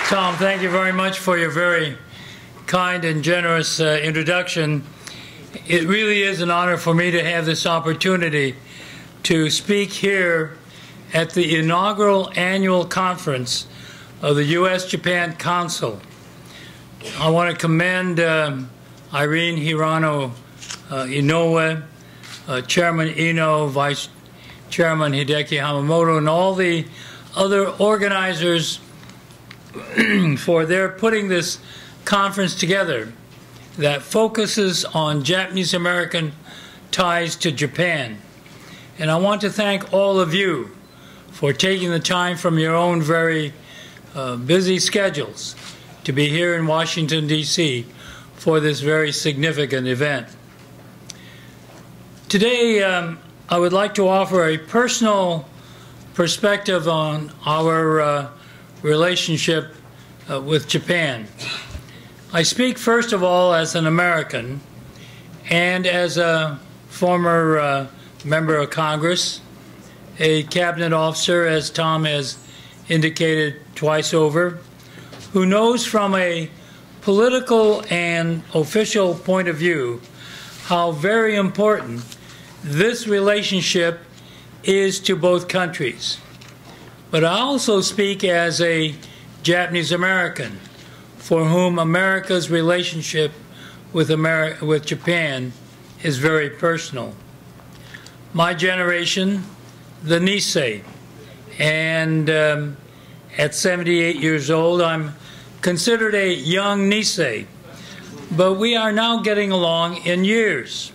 Tom, thank you very much for your very kind and generous introduction. It really is an honor for me to have this opportunity to speak here at the inaugural annual conference of the U.S.-Japan Council. I want to commend Irene Hirano Inoue, Chairman Ino, Vice Chairman Hideki Hamamoto, and all the other organizers for their putting this conference together that focuses on Japanese-American ties to Japan. And I want to thank all of you for taking the time from your own very busy schedules to be here in Washington, D.C. for this very significant event. Today, I would like to offer a personal perspective on our relationship with Japan. I speak first of all as an American and as a former member of Congress, a cabinet officer, as Tom has indicated twice over, who knows from a political and official point of view how very important this relationship is to both countries. But I also speak as a Japanese American for whom America's relationship with Japan is very personal. My generation, the Nisei, and at 78 years old, I'm considered a young Nisei, but we are now getting along in years.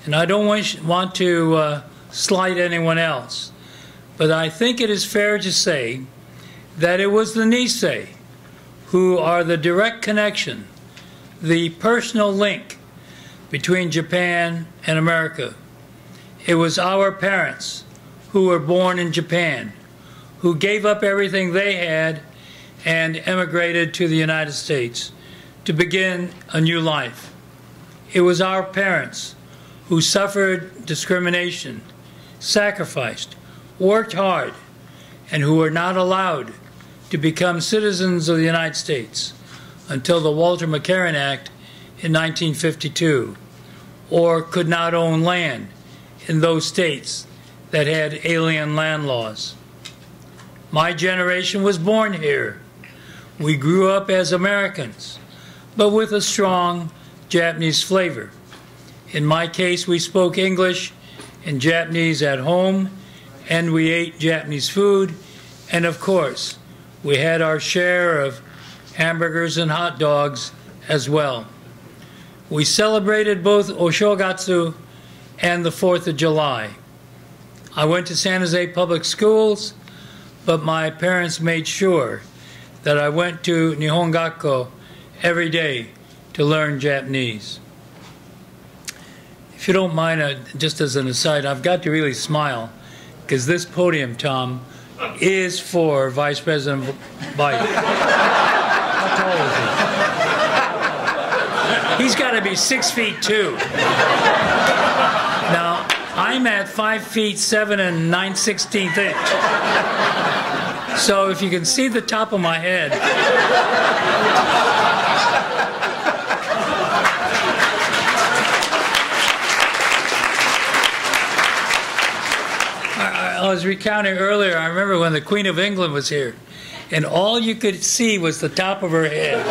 And I don't want to slight anyone else, but I think it is fair to say that it was the Nisei who are the direct connection, the personal link between Japan and America. It was our parents who were born in Japan, who gave up everything they had and emigrated to the United States to begin a new life. It was our parents who suffered discrimination, sacrificed, worked hard, and who were not allowed to become citizens of the United States until the Walter McCarran Act in 1952, or could not own land in those states that had alien land laws. My generation was born here. We grew up as Americans, but with a strong Japanese flavor. In my case, we spoke English and Japanese at home, and we ate Japanese food, and of course, we had our share of hamburgers and hot dogs as well. We celebrated both Oshogatsu and the 4th of July. I went to San Jose Public Schools, but my parents made sure that I went to Nihon Gakko every day to learn Japanese. If you don't mind, just as an aside, I've got to really smile, because this podium, Tom, is for Vice President Biden. How tall is he? He's got to be 6'2". Now, I'm at 5'7" and 9/16 inch. So if you can see the top of my head. I was recounting earlier, I remember when the Queen of England was here, and all you could see was the top of her head.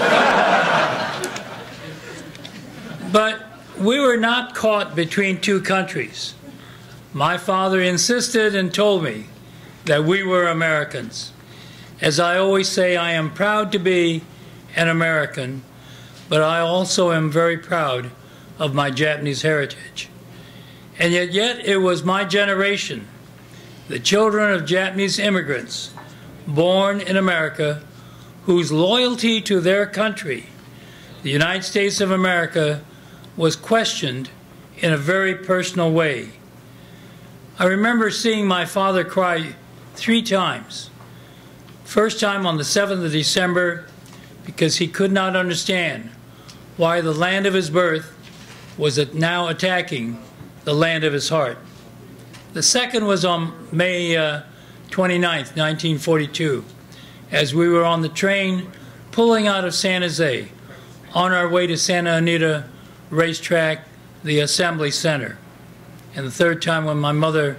But we were not caught between two countries. My father insisted and told me that we were Americans. As I always say, I am proud to be an American, but I also am very proud of my Japanese heritage. And yet it was my generation, the children of Japanese immigrants born in America, whose loyalty to their country, the United States of America, was questioned in a very personal way. I remember seeing my father cry 3 times. First time on the 7th of December, because he could not understand why the land of his birth was now attacking the land of his heart. The second was on May 29th, 1942, as we were on the train pulling out of San Jose on our way to Santa Anita Racetrack, the Assembly Center, and the third time when my mother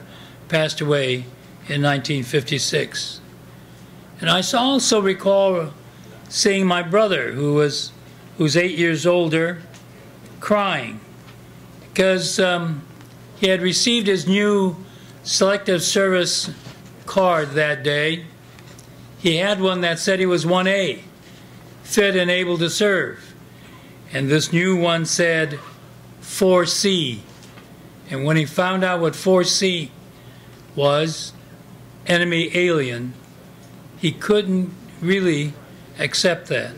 passed away in 1956. And I also recall seeing my brother, who's 8 years older, crying because he had received his new Selective Service card that day. He had one that said he was 1A, fit and able to serve. And this new one said 4C. And when he found out what 4C was, enemy alien, he couldn't really accept that.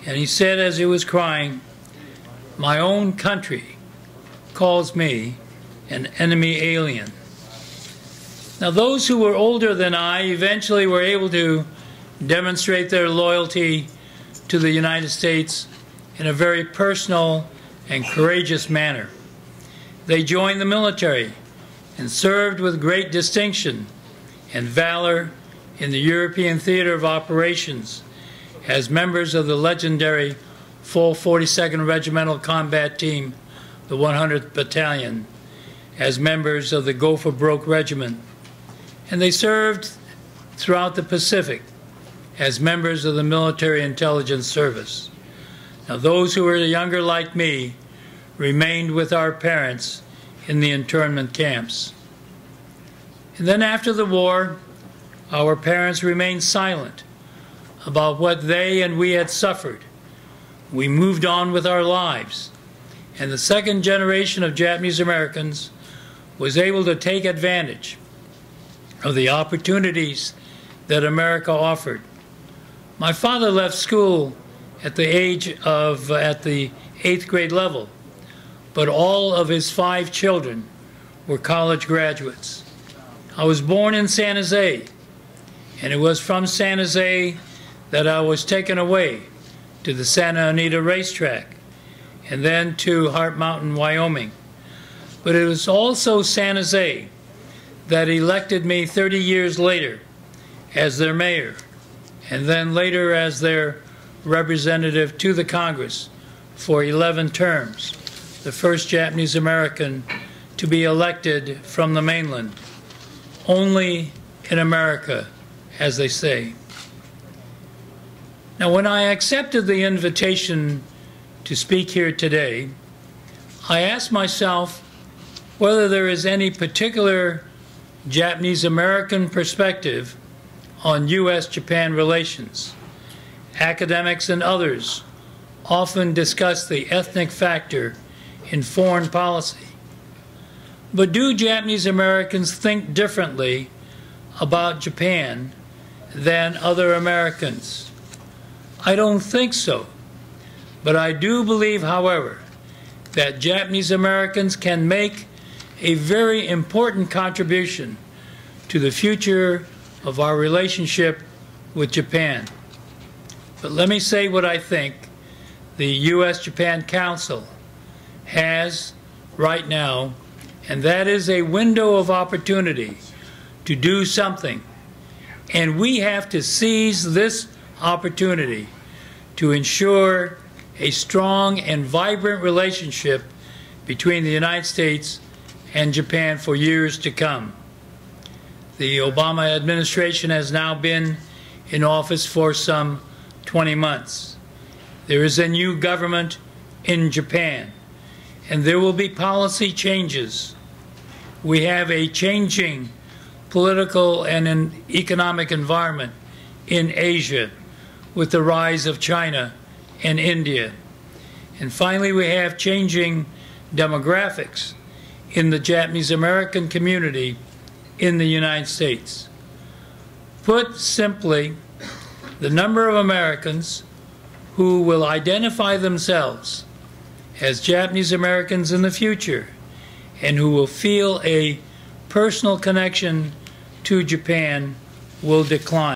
And he said as he was crying, "My own country calls me an enemy alien." Now, those who were older than I eventually were able to demonstrate their loyalty to the United States in a very personal and courageous manner. They joined the military and served with great distinction and valor in the European Theater of Operations as members of the legendary Full 42nd Regimental Combat Team, the 100th Battalion, as members of the Go for Broke Regiment. And they served throughout the Pacific as members of the Military Intelligence Service. Now, those who were younger like me remained with our parents in the internment camps. And then after the war, our parents remained silent about what they and we had suffered. We moved on with our lives, and the second generation of Japanese Americans was able to take advantage of the opportunities that America offered. My father left school at the 8th grade level, but all of his 5 children were college graduates. I was born in San Jose, and it was from San Jose that I was taken away to the Santa Anita Racetrack and then to Heart Mountain, Wyoming. But it was also San Jose that elected me 30 years later as their mayor, and then later as their representative to the Congress for 11 terms, the first Japanese American to be elected from the mainland. Only in America, as they say. Now, when I accepted the invitation to speak here today, I asked myself whether there is any particular Japanese-American perspective on U.S.-Japan relations. Academics and others often discuss the ethnic factor in foreign policy. But do Japanese Americans think differently about Japan than other Americans? I don't think so. But I do believe, however, that Japanese Americans can make a very important contribution to the future of our relationship with Japan. But let me say what I think the U.S.-Japan Council has right now, and that is a window of opportunity to do something. And we have to seize this opportunity to ensure a strong and vibrant relationship between the United States and Japan for years to come. The Obama administration has now been in office for some 20 months. There is a new government in Japan, and there will be policy changes. We have a changing political and an economic environment in Asia with the rise of China and India. And finally, we have changing demographics in the Japanese American community in the United States. Put simply, the number of Americans who will identify themselves as Japanese Americans in the future and who will feel a personal connection to Japan will decline.